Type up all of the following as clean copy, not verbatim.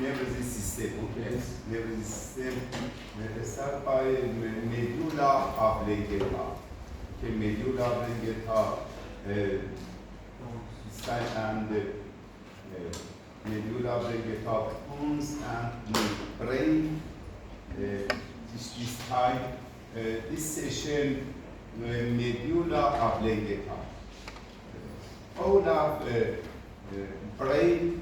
nervous system, okay? Nervous system. Let's start by medulla oblongata. Okay, medulla oblongata. And medulla oblongata, bones and brain. This time, this session, medulla oblongata. All of brain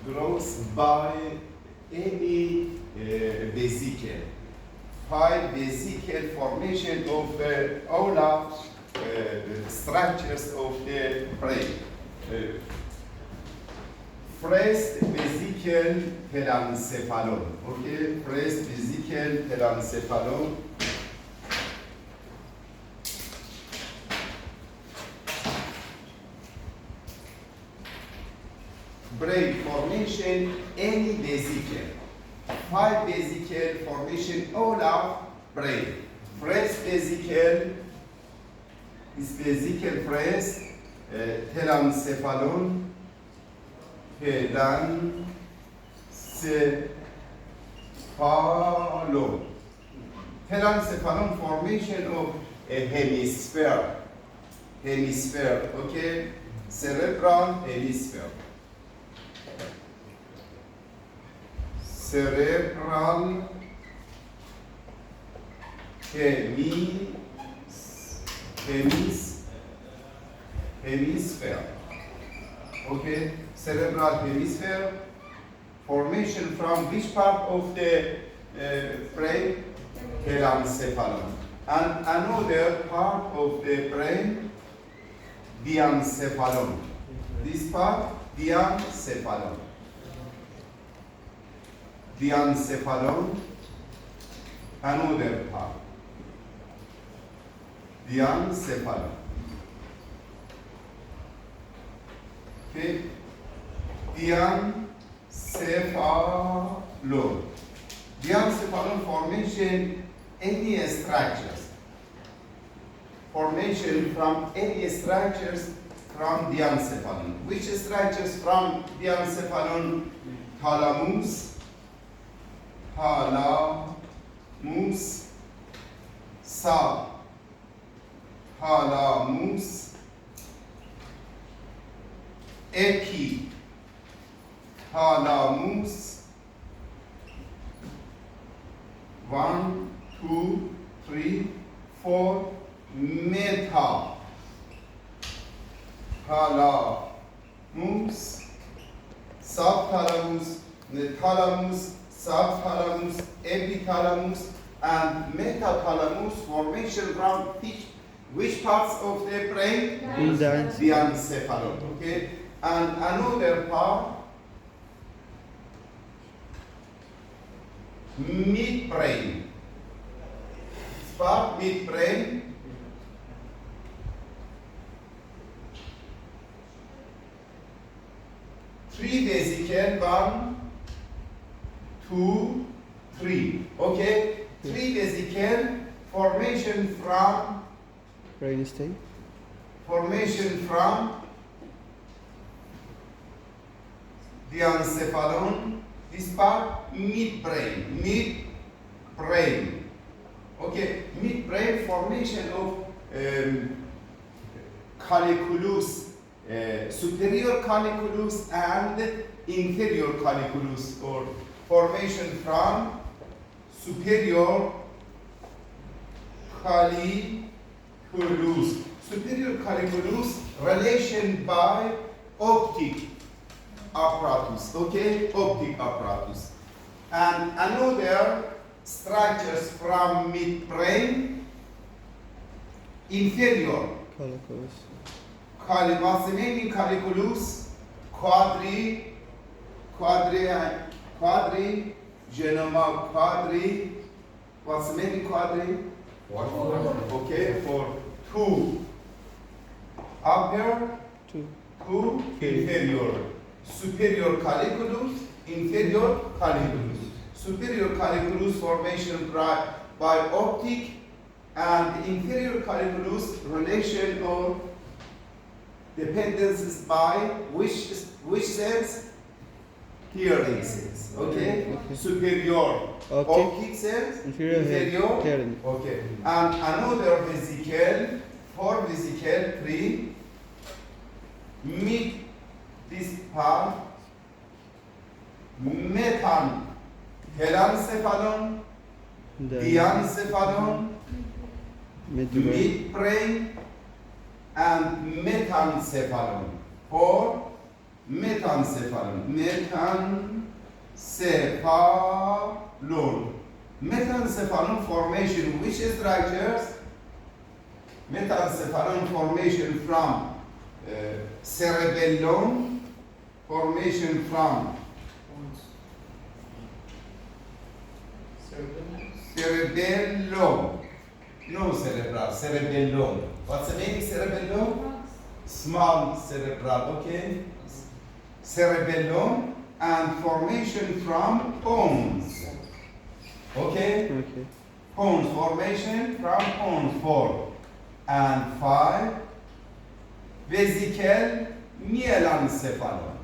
grows by any vesicle. By vesicle formation of all of structures of the brain. First vesicle telencephalon. Okay, first vesicle telencephalon. Brain formation, any vesicle. 5 vesicle formation, all of brain. First vesicle, this vesicle first, telencephalon, telencephalon. Telencephalon formation of a hemisphere. Hemisphere, okay? Cerebral hemisphere. Cerebral hemisphere. Okay, cerebral hemisphere formation from which part of the brain? Telencephalon. And another part of the brain, diencephalon. This part, diencephalon. Diencephalon, another part. Diencephalon. Okay. Diencephalon. Diencephalon formation any structures. Formation from any structures from diencephalon. Which structures from diencephalon? Thalamus. Thalamus, subthalamus, epithalamus, 1, 2, 3, 4, metathalamus, subthalamus, thalamus, subthalamus, epithalamus, and metathalamus formation from which parts of the brain? Diencephalon. Okay, and another part, midbrain. This part, midbrain. Three vesicle, 1, 2, 3. Okay? 3 vesicle formation from brain stem. Formation from diencephalon. This part midbrain. Midbrain. Okay, midbrain formation of colliculus, superior colliculus and inferior colliculus, or formation from superior colliculus. Superior colliculus relation by optic apparatus. Okay, optic apparatus. And another structures from midbrain, inferior Colliculus. What's the meaning? Colliculus, genoma quadri. What's the meaning quadri? Okay, for 2 upper, 2 inferior. Superior colliculus, inferior colliculus. Superior colliculus formation by optic, and inferior colliculus relation or dependencies by which cells? Hearing cells. Okay? Okay. Superior Okay. optic cells. Inferior Inferior. hearing. Okay. And another vesicle, four vesicle, three. Meet this part. Metan, telancephalon, Then diencephalon, medulla. midbrain, and metancephalon. Four, metancephalon. Metancephalon. Metancephalon formation, which structures? Metancephalon formation from cerebellum, formation from cerebellum. No cerebral, cerebellum. What's the meaning cerebellum? Small cerebral, okay? Cerebellum and formation from bones. Okay? Okay. Bones, formation from bones, 4. And 5, vesicle melancephalon.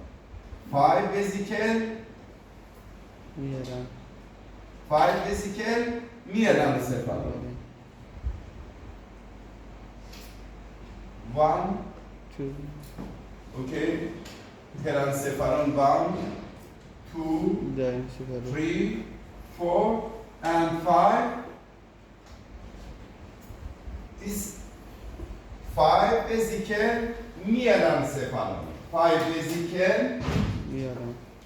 5 vesicle, Yeah. 5 vesicle melancephalon. 1, 2. okay? Telancephalon 1, 2, Diencephalon. 3, 4, and 5. This 5 vesicle melancephalon. 5 vesicle, Yeah.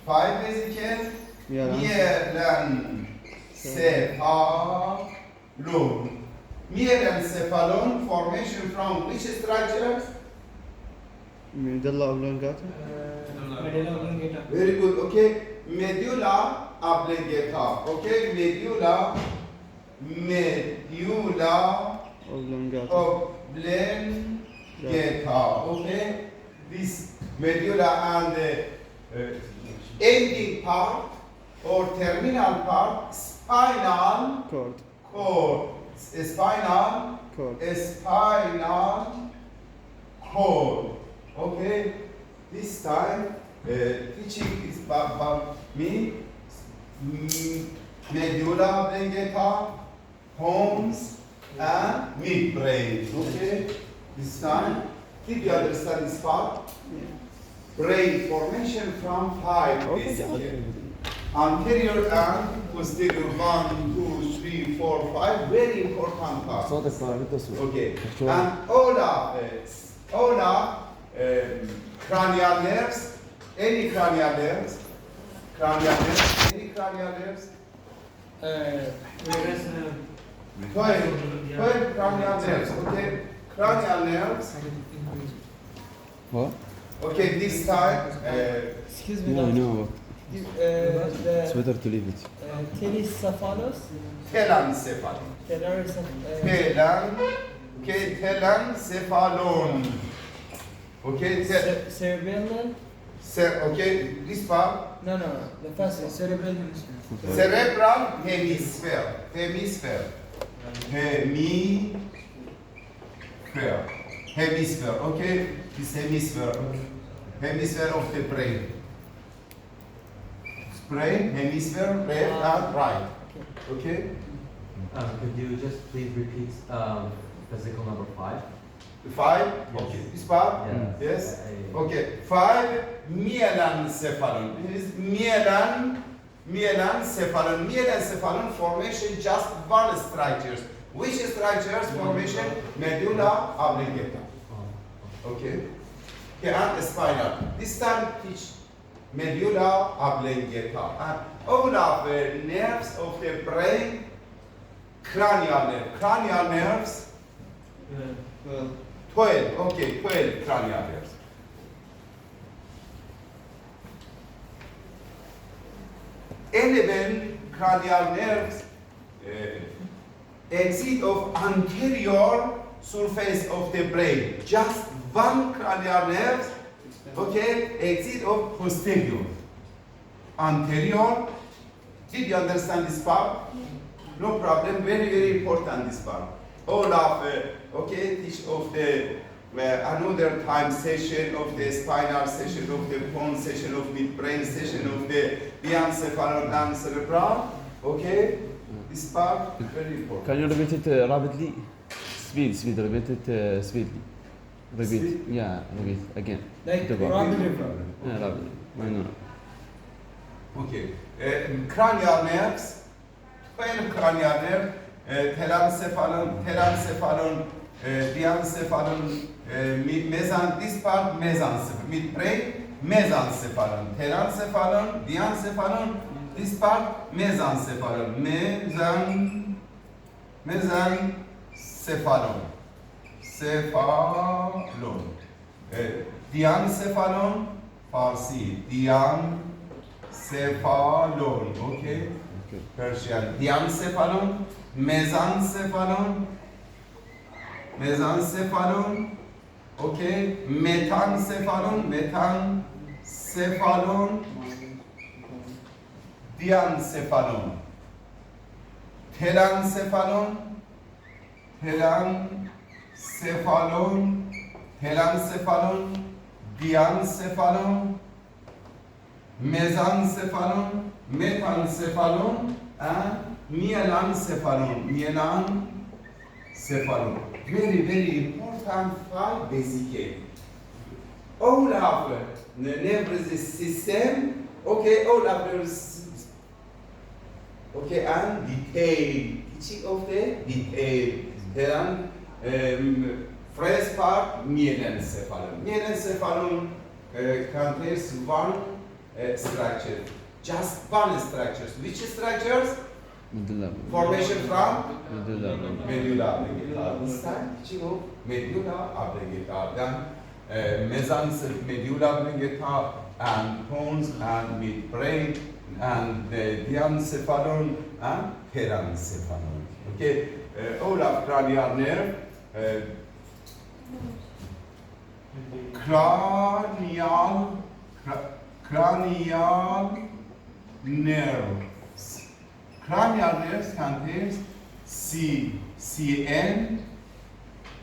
5 vesicle Yeah. melancephalon. Melancephalon formation from which structures? Medulla oblongata. Very good. Okay. Medulla oblongata. Okay. Medulla Oblongata. oblongata. Okay. This medulla and the ending part or terminal part, spinal Cord. cord. Spinal Cord. cord. Okay. This time teaching is about me. Medulla oblongata, bones, and midbrain. Okay. This time, did you understand this part? Brain formation from 5 Okay. vesicle. Anterior and posterior 1, 2, 3, 4, 5. Very important part. Okay. And all are cranial nerves. Any cranial nerves? Any cranial nerves? 12 cranial nerves. Okay. Cranial nerves. What? Okay. This time. Excuse me, No, doctor. no. It's better to leave it. Telencephalus, Telancephalon. Telancephalon. Okay. cerebellum. Okay. This part. No, the first one, cerebellum. Cerebral hemisphere. Hemisphere. Okay. This hemisphere of the brain. Hemisphere, left and right. Okay. Could you just please repeat physical number 5? 5. Yes. Okay. This part. Yeah. Yes. I- Okay. 5. Melancephalon. This is melancephalon. Melancephalon formation just one structures. Which structures formation? Medulla oblongata. Okay. Okay. And spinal. This time teach medulla oblongata. And all of the nerves of the brain, cranial nerves, 12, okay, 12 cranial nerves. Eleven cranial nerves exit of anterior surface of the brain. Just one cranial nerve, okay, exit of posterior. Anterior. Did you understand this part? No problem. Very, very important this part. All of okay, each of the another time session of the spinal session, of the bone session, of midbrain session, of the diencephalon and cerebral. Okay? This part is very important. Can you repeat it rapidly? Speed, repeat it speedily. Repeat. Speed? Yeah, repeat again. Like Double. rapidly. Yeah, rapidly. I know. Okay. Cranial nerves, 12 cranial nerves, telencephalon, diencephalon, this part mesencephalon, midbrain, mesencephalon, telencephalon, diencephalon, this part mesencephalon, mesencephalon, cephalon, diencephalon, Farsi, diencephalon, okay? Okay. Persian, diencephalon, mesencephalon, okay? Metancephalon, diencephalon, telencephalon, diencephalon, mesencephalon, metancephalon, and melancephalon. Very, very important for basic. All of the nervous system, okay, all of those, okay, and detail, teaching of the detail. Then, first part, melencephalon. Melencephalon contains one structure, just one structure. Which structures? Medulla. Formation from Medulla. medulla oblongata. This time, teaching of medulla oblongata. Then, medulla oblongata and pons and midbrain and the diencephalon and telencephalon. Okay, all of cranial nerve, cranial nerves. Cranial nerves contains CN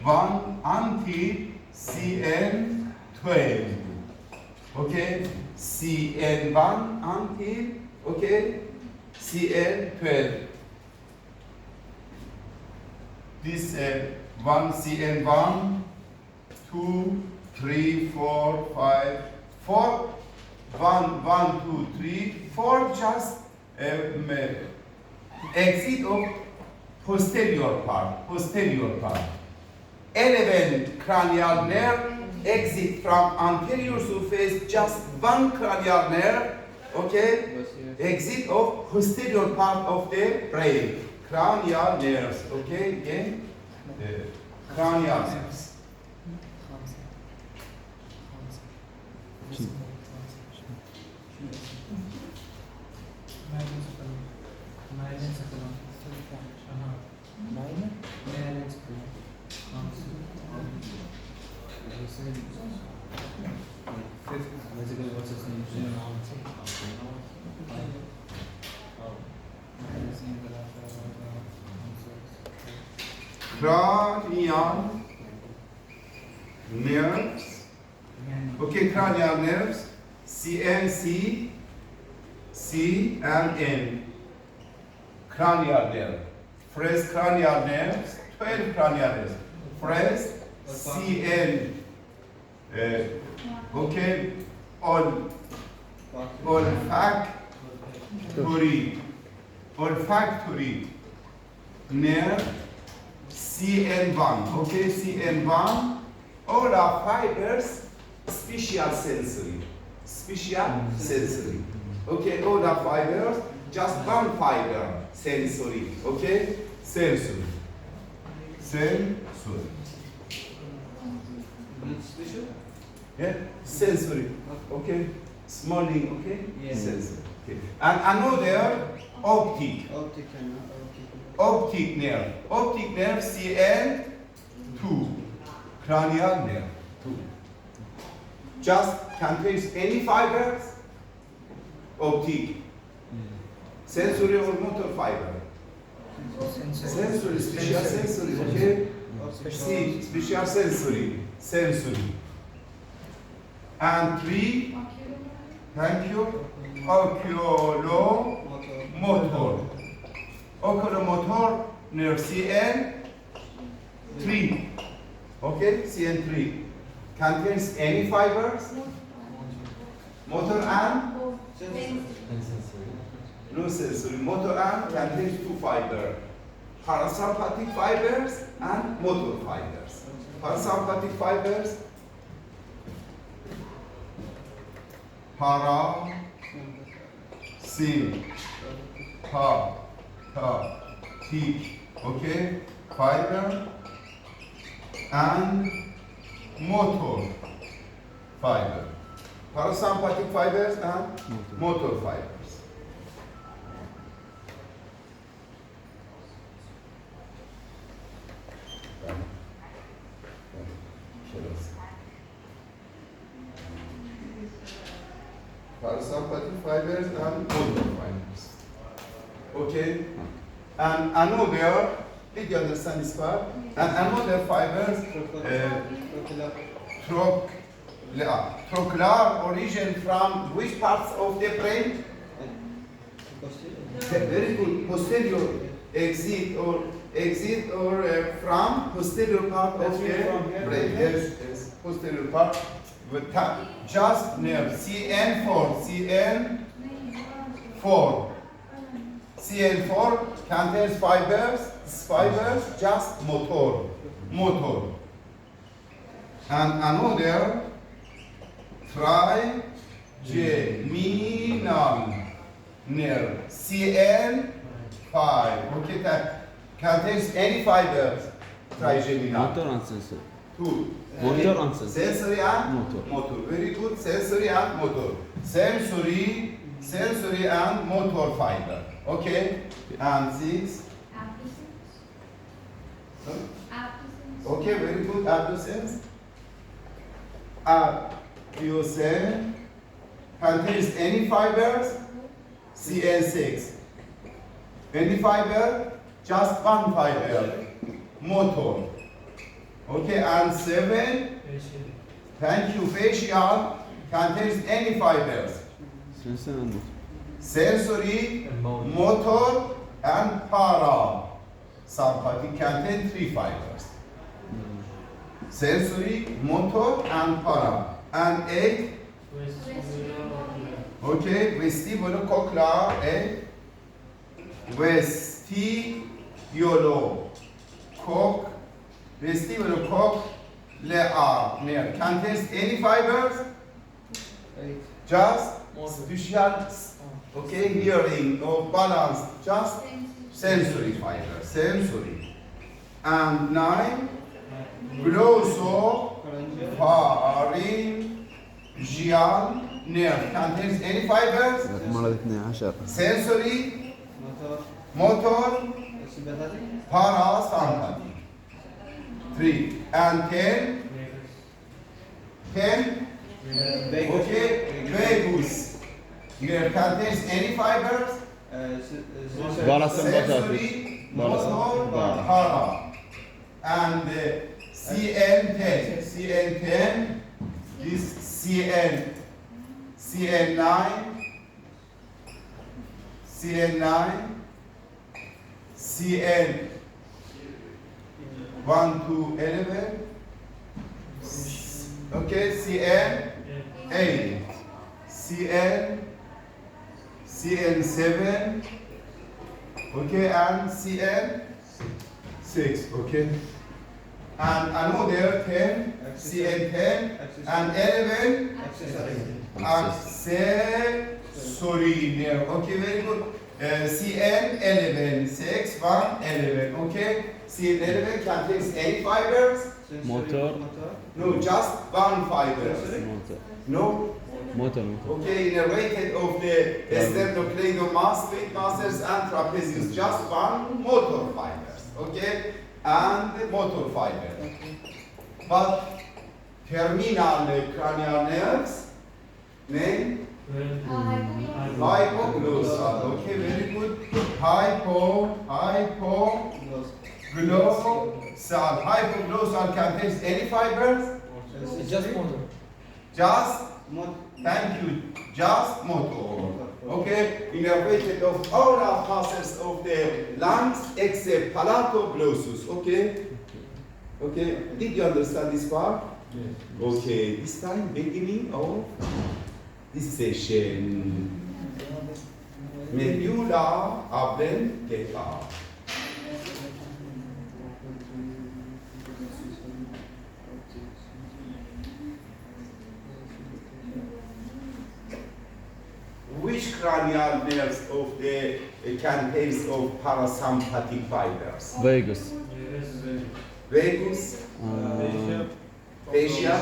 1 until CN 12. Okay, CN 1 until, okay, CN 12. This one CN 1, 2, 3, 4, 5, 4, 1, 1, 2, 3, 4 just exit of posterior part. 11 cranial nerve exit from anterior surface, just one cranial nerve, okay, exit of posterior part of the brain. Cranial nerves, okay, again, cranial nerves. Cranial nerves, okay, cranial nerves, CNC, C and N. Cranial nerve. First cranial nerves, 12 cranial nerves. First, CN, okay, olfactory nerve, CN1, okay, CN1, all are fibers, special sensory, okay, all are fibers, just one fiber, sensory, okay, sensory. Yeah, sensory, okay, smelling, okay, Yeah. sensory, okay, and another optic nerve, CN2, cranial nerve, 2. Just contains any fibers, optic, sensory or motor fiber. Sensory, special sensory, okay? See, special sensory. sensory. And 3, thank you, oculomotor. Oculomotor near CN3. Okay, CN3 contains any fibers? Motor and? And sensory. No sensory. Motor and contains 2 fibers. Parasympathetic fibers and motor fibers. Parasympathetic fibers. Parasympathetic, okay, fiber and motor fiber. Parasympathetic fibers and motor fibers. Parasympathetic fibers and motor fibers. Okay? And another, did you understand this part? And another fibers, trochlear origin from which parts of the brain? Very good. Posterior exit or from posterior part of the brain. Yes, posterior part. With just near CN4 contains fibers just motor. And another trigeminal near CN5. Okay, that contains any fibers. Trigeminal. Motor and sensory. 2. Motor and sensory. Sensory and Motor. Very good. Sensory and motor. Sensory and motor fiber. Okay. And 6. Okay, very good. Abducens. Abducens contains any fibers? CN6. Any fiber? Just one fiber. Motor. Okay, and 7. Thank you. Facial contains any fibers? Sensory and motor. Sensory, And motor, and parasympathetic contain 3 fibers. Sensory, motor, and para. And 8. Okay, vestibulocochlear and vestibulocochlear contains any fibers? Just special, okay, hearing or balance, just sensory fibers, sensory. And 9, glossopharyngeal nerve contains any fibers? مرة 12. Sensory, motor, parasympathetic. 3 and 10. Okay, vagus nerve contains any fibers? Parasympathetic. Sensory, motor, para. And CN10, this CN9, CN 1 to 11, okay, CN 8, CN 7, okay, and CN 6, okay. And another 10, CN 10, and 11, accessory nerve. Okay, very good. CN 11, 6, 1, 11. Okay, CN 11 contains 8 fibers. Motor. No, just 1 fiber. Motor. No. Motor. Okay, innervated of the sternocleidomastoid muscles and trapezius, just 1 motor fibers. Okay, and the motor fiber. But terminal cranial nerves, name? Hypoglossal. Okay, very good. Hypoglossal. Hypoglossal contains any fibers? Just motor. Just, thank you, just motor. Okay, innervated of all our muscles of the lungs except palatoglossus. Okay? Okay, did you understand this part? Yes. Okay, this time beginning of this session. Medulla oblongata. Which cranial nerves of the contains of parasympathetic fibers? Vegas. Vagus, facial,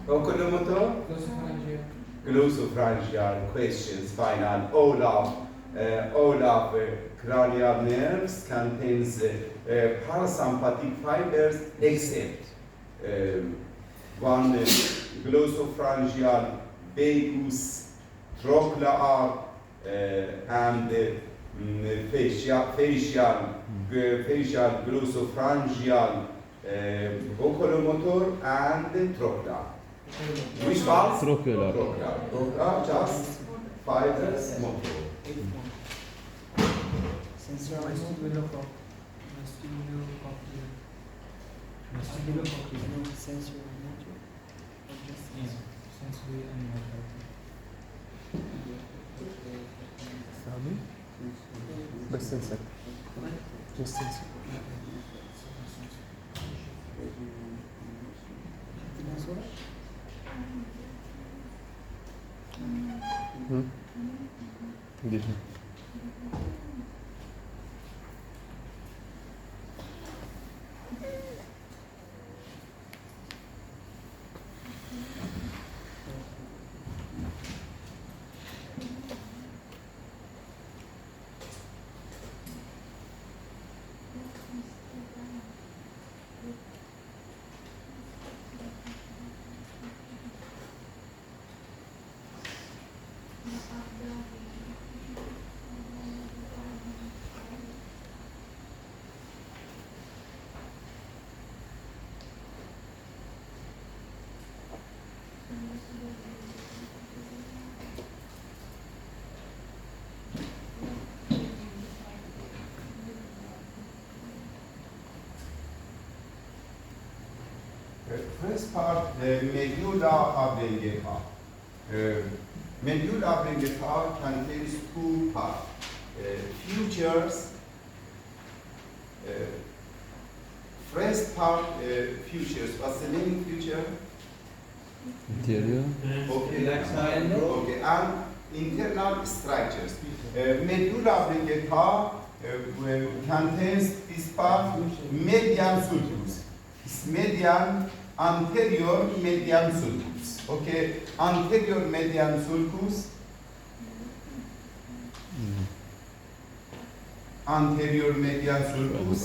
oculomotor, glossopharyngeal questions. Final. All of cranial nerves contains parasympathetic fibers except one glossopharyngeal, vagus, trochlear, and facial glossopharyngeal, oculomotor, and trochlear. Which part? Trochlear. Trochlear, just fibers motor. بس سنسر. Just sensor. ليش؟ First part, medulla oblongata. Medulla oblongata contains two parts. Futures. First part, futures. What's the meaning future? Interior. Okay, okay, and internal structures. Medulla oblongata contains this part, median sulcus. It's median, anterior median sulcus. Okay, anterior median sulcus. Anterior median sulcus.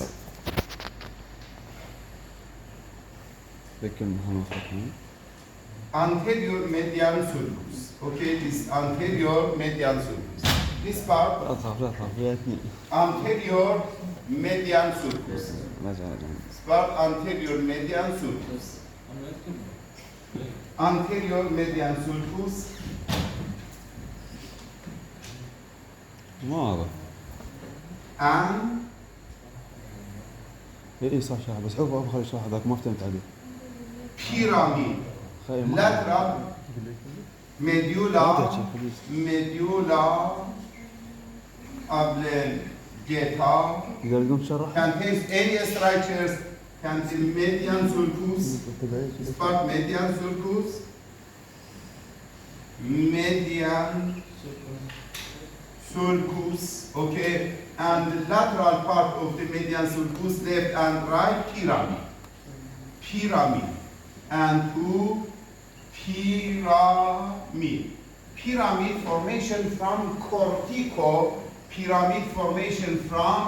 Anterior median sulcus. Okay, this anterior median sulcus. This part, anterior median sulcus. This part, anterior median sulcus. Anterior median sulcus. ما واضح. And اي صح شرح بس عقب خلي اشرح هذاك ما فهمت عليه. pyramid. Lateral medulla oblongata اذا بدهم شرح contains any structures contain median sulcus, this part median sulcus, median sulcus, okay, and the lateral part of the median sulcus, left and right, pyramid, and two pyramid formation from pyramid formation from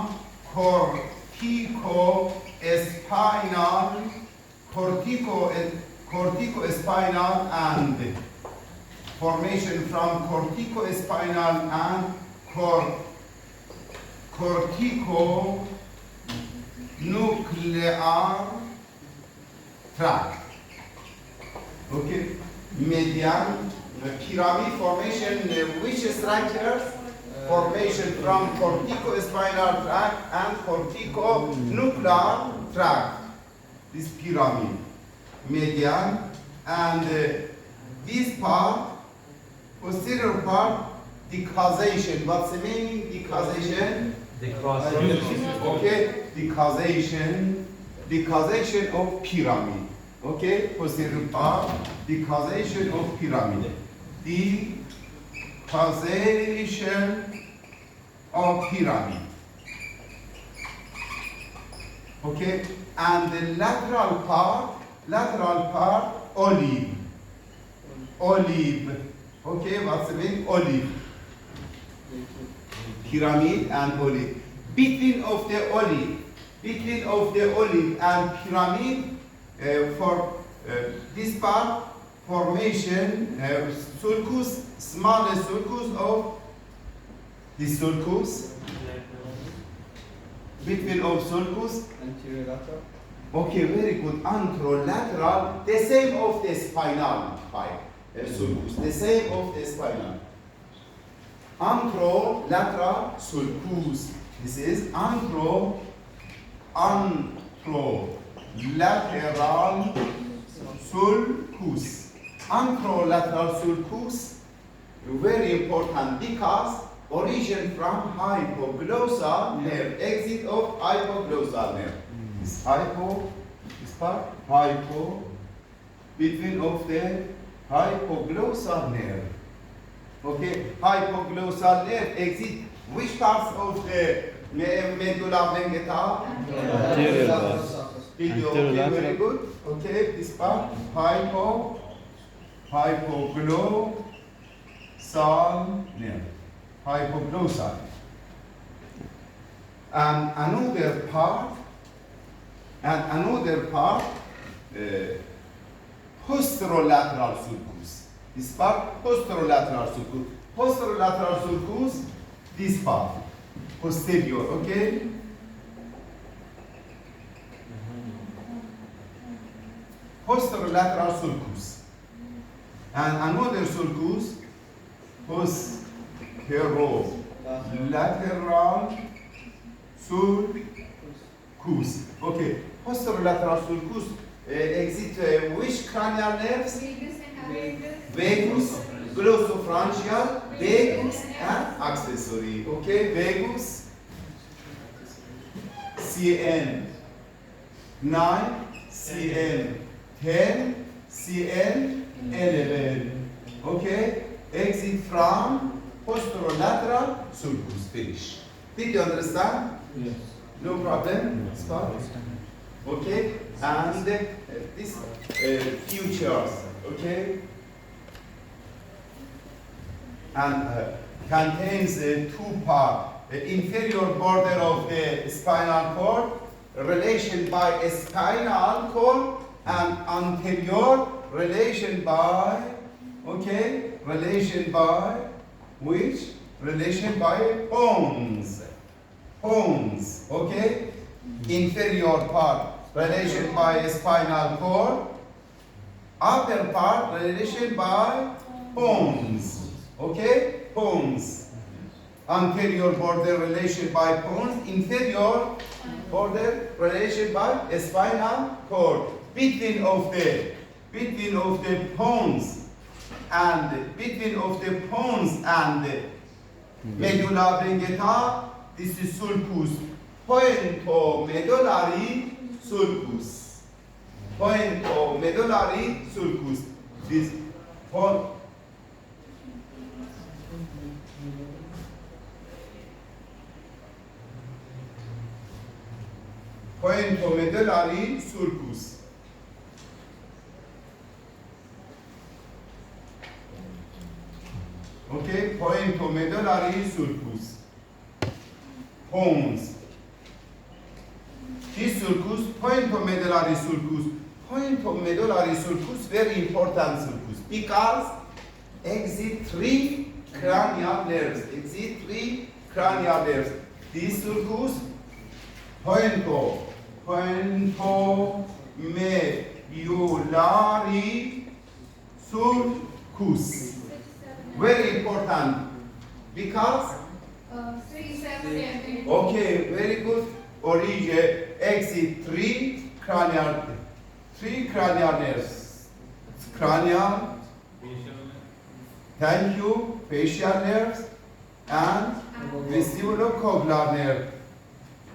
corticospinal and formation from corticospinal and corticonuclear tract. Okay, median pyramid formation, which structures? Formation from corticospinal tract and corticonuclear tract. This pyramid, median, and this part, posterior part, decausation. What's the meaning? Decausation. The cross. Okay, decausation of pyramid. Okay, posterior part, decausation of pyramid. Decausation of pyramid. Okay, and the lateral part, olive. Okay, what's the meaning? Olive. Pyramid and olive. Between of the olive and pyramid, for this part, formation, sulcus, smallest sulcus of this sulcus, between of sulcus. Anterolateral. Okay, very good. Anterolateral, the same of the spinal sulcus, the same of the spinal. Anterolateral sulcus. This is anterolateral sulcus. Anterolateral sulcus, very important because origin from hypoglossal nerve, exit of hypoglossal nerve. This part, between of the hypoglossal nerve. Okay, hypoglossal nerve exit which parts of the medulla oblongata? Anterior part. Video, okay, Anterolateral. very good. Okay, this part, hypoglossal nerve. Hypoglossal. And another part, posterolateral sulcus. This part, posterolateral sulcus. Posterolateral sulcus, this part, posterior, okay? Posterolateral sulcus. And another sulcus, posterolateral sulcus. Okay, posterolateral sulcus exit which cranial nerves? Vagus, glossopharyngeal, vagus, and accessory. Okay, vagus, Cn 9, Cn 10, Cn 11. Okay, exit from posterolateral sulcus. Finish. Did you understand? Yes. No problem. Start. Okay, and this features. Okay, and contains two parts. The inferior border of the spinal cord, relation by spinal cord, and anterior relation by, okay, relation by which? Relation by bones. Bones, okay? Inferior part, relation by spinal cord. Upper part, relation by bones. Okay? Bones. Anterior border, relation by bones. Inferior border, relation by spinal cord. Between of the bones and medulla oblongata, this is sulcus. Pointomedullary sulcus. Pointomedullary sulcus. This pointomedullary sulcus. Okay, pointomedullary sulcus. Pons. This sulcus, pointomedullary sulcus. Pointomedullary sulcus, very important sulcus because exit 3 cranial nerves. Exit 3 cranial nerves. This sulcus, pointomedullary sulcus. Very important because, 3, 7, and 8. okay, very good. Origin, exit, three cranial nerves. Cranial, thank you, facial nerves, and vestibulocochlear nerve.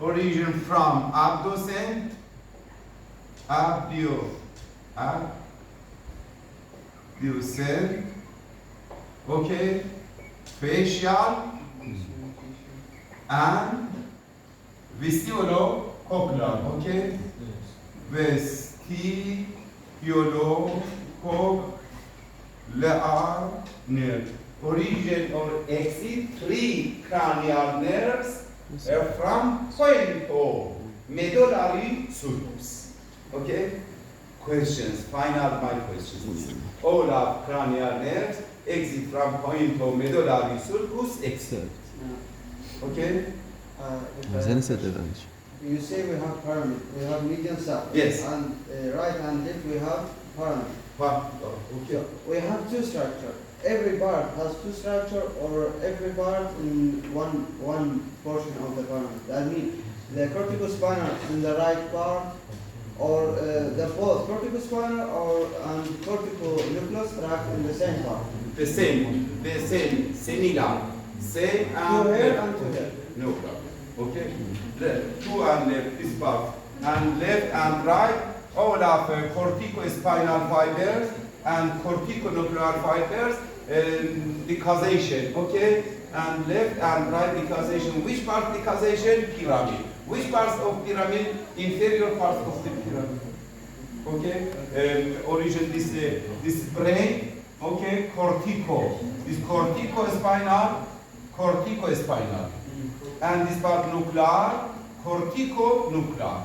Origin from abducens, abducens, okay, facial, and vestibulocochlear, okay, vestibulocochlear nerve. Origin or exit, three cranial nerves from pointo medullary sulcus. Okay? Questions, final my questions. All of cranial nerves exit from pointo medullary sulcus except. Okay? زين سدد You say we have pyramid, we have median sap. Yes. And right and left we have pyramid. Okay. So we have two structure. Every part has two structure, or every part in one portion of the pyramid. That means the corticospinal in the right part, or the both corticospinal or and corticonucleus tract in the same part. The same, similar, same Two and here left. and two here. No problem. Okay? Two and left, this part. And left and right, all of corticospinal fibers and corticonuclear fibers, decausation, okay? And left and right decausation. Which part decausation? Pyramid. Which parts of pyramid? Inferior parts of the pyramid. Okay? Origin this brain, okay? Cortico. This corticospinal. And this part nuclear, corticonuclear,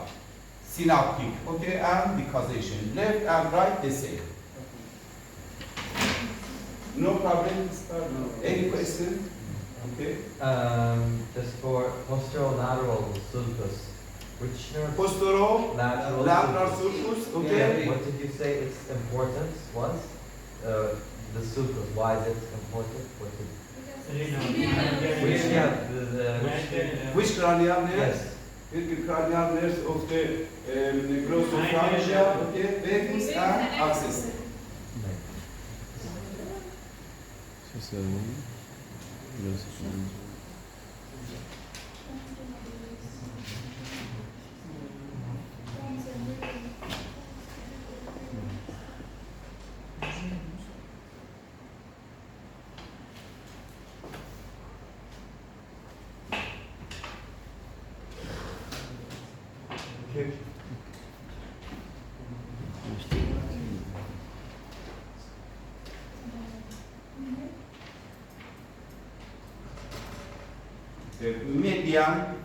synaptic, okay, and decausation. Left and right the same. No problem, this part? No. Any question? Okay. Just for posterolateral sulcus, which nerve? Posterolateral sulcus, okay. Yeah, what did you say its importance was? The sulcus, why is it important? What did which, Which cranial nerves? Yes. The cranial nerves of the glossopharyngeal, okay, vagus and axis. شو اسوي؟ Okay. Median,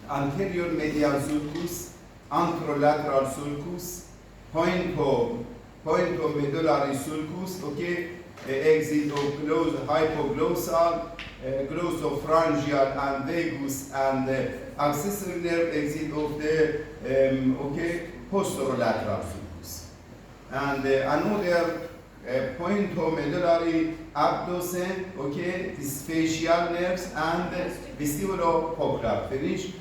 anterior medial sulcus, anterolateral sulcus, pointomedullary sulcus, okay, exit of hypoglossal, glossopharyngeal and vagus and accessory nerve exit of the okay, posterolateral sulcus. And another pointomedullary abducens, okay, these facial nerves and vestibulocochlear. Finish.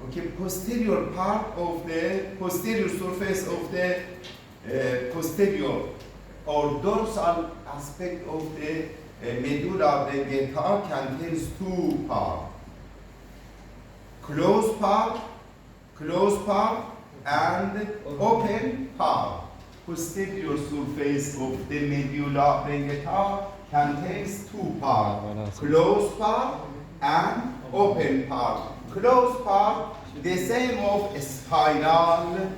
Okay, posterior part of the posterior surface of the posterior or dorsal aspect of the medulla oblongata contains two parts. Closed part and open part. Posterior surface of the medulla oblongata contains two parts. Closed part and open part. Closed part, the same of spinal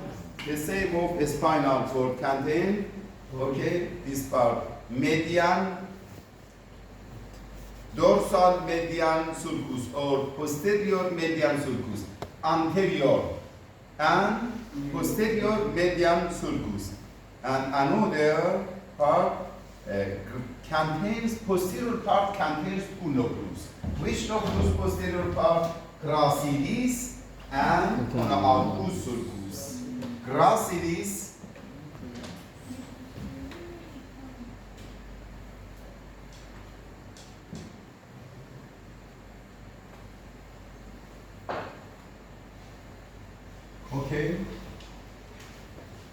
cord contain, okay, this part, median, dorsal median sulcus or posterior median sulcus, anterior and posterior median sulcus. And another part posterior part contains two nucleus. Which nucleus posterior part? Gracilis and conatus sulcus. gracilis, okay,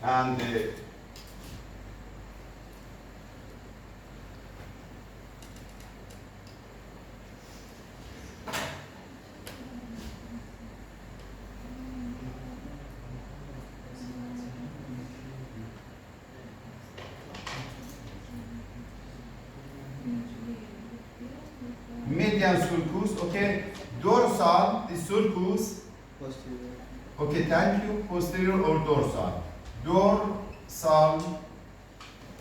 and median sulcus, okay, dorsal, the sulcus, Posterior. okay, thank you, posterior or dorsal, dorsal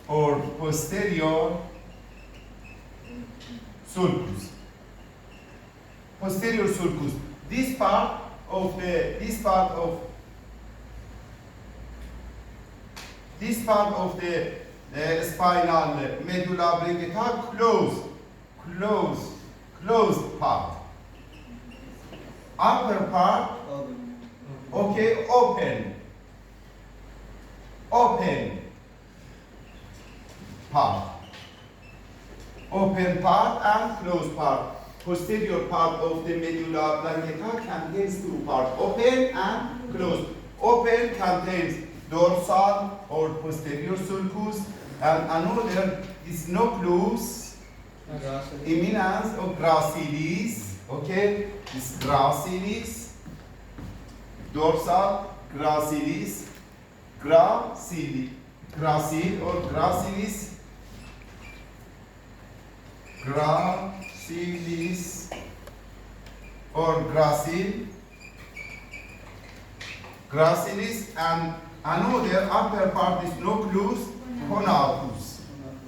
or posterior sulcus, posterior sulcus, this part of the spinal medulla oblongata closed part. Upper part, Open. okay, open part. Open part and closed part. Posterior part of the medulla oblongata contains two parts, open and closed. Open contains dorsal or posterior sulcus, and another is nucleus imminens or gracilis, okay, this gracilis, dorsal, gracilis, gracil or gracilis, or gracilis, and another upper part is nucleus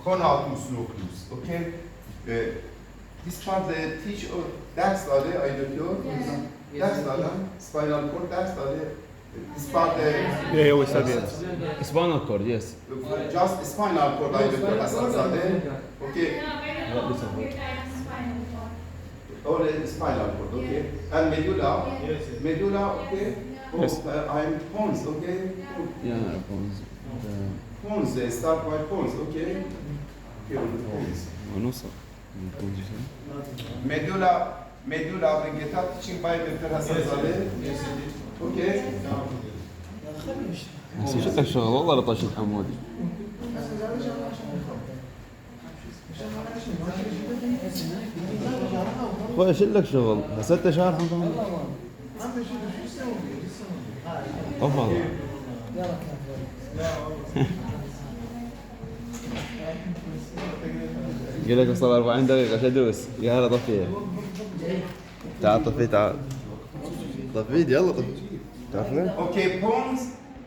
conatus nucleus, okay. This part they teach or that study, I don't know. Yes. That study, spinal cord, that study. This part Yeah, we study it. Spinal cord, yes. just spinal cord, I don't know. As a study. Okay. Or spinal cord, okay. And medulla, medulla, okay. Yes. I'm pons, okay. Yeah, bones. Pons, they start by pons, okay. Okay, on the pons. ونوصل medulla oblongata teaching by Dr. Hassan Zadeh. Okay. بس شو لك شغل والله لطش الحمودي اخوي شو لك شغل 6 شهر حمد افضل قال لك وصل 40 دقيقة شو ادوس؟ يا هلا طفيه تعال طفيه تعال طفيه يلا طفيه تعرفنا؟ Okay, pons